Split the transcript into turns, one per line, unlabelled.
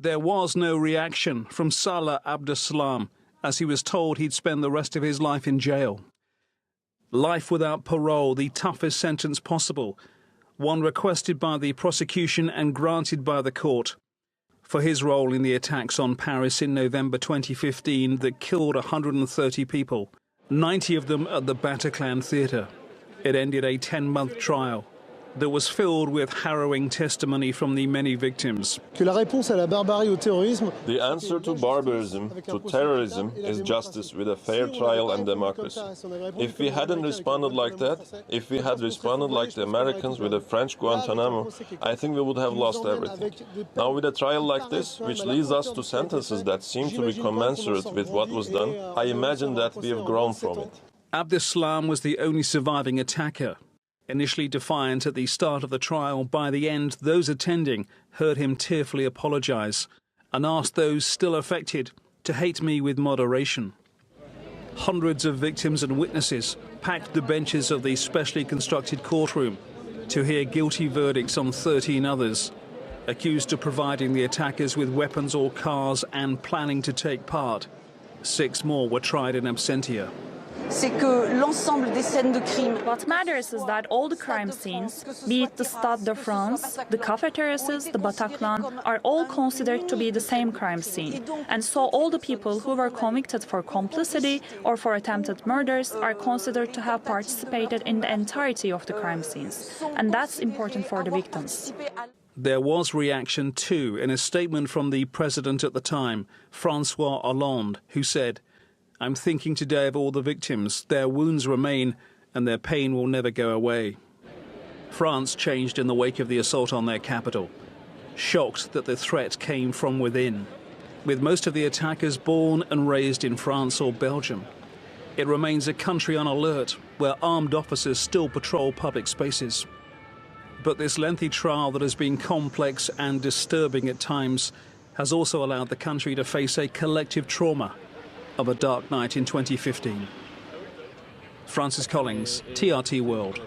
There was no reaction from Salah Abdeslam, as he was told he'd spend the rest of his life in jail. Life without parole, the toughest sentence possible, one requested by the prosecution and granted by the court, for his role in the attacks on Paris in November 2015 that killed 130 people, 90 of them at the Batalclan theatre. It ended a 10-month trial that was filled with harrowing testimony from the many victims.
The
answer to barbarism, to terrorism, is justice with a fair trial and democracy. If we hadn't responded like that, if we had responded like the Americans with the French Guantanamo, I think we would have lost everything. Now with a trial like this, which leads us to sentences that seem to be commensurate with what was done, I imagine that we have grown from it.
Abdeslam was the only surviving attacker. Initially defiant at the start of the trial, by the end, those attending heard him tearfully apologize and asked those still affected to hate me with moderation. Hundreds of victims and witnesses packed the benches of the specially constructed courtroom to hear guilty verdicts on 13 others, accused of providing the attackers with weapons or cars and planning to take part. 6 more were tried in absentia.
What matters is that all the crime scenes, be it the Stade de France, the cafe terraces, the Batalclan, are all considered to be the same crime scene. And so all the people who were convicted for complicity or for attempted murders are considered to have participated in the entirety of the crime scenes. And that's important for the victims.
There was reaction too in a statement from the president at the time, François Hollande, who said, "I'm thinking today of all the victims. Their wounds remain and their pain will never go away." France changed in the wake of the assault on their capital, shocked that the threat came from within. With most of the attackers born and raised in France or Belgium, it remains a country on alert where armed officers still patrol public spaces. But this lengthy trial that has been complex and disturbing at times has also allowed the country to face a collective trauma of a dark night in 2015. Francis Collings, TRT World.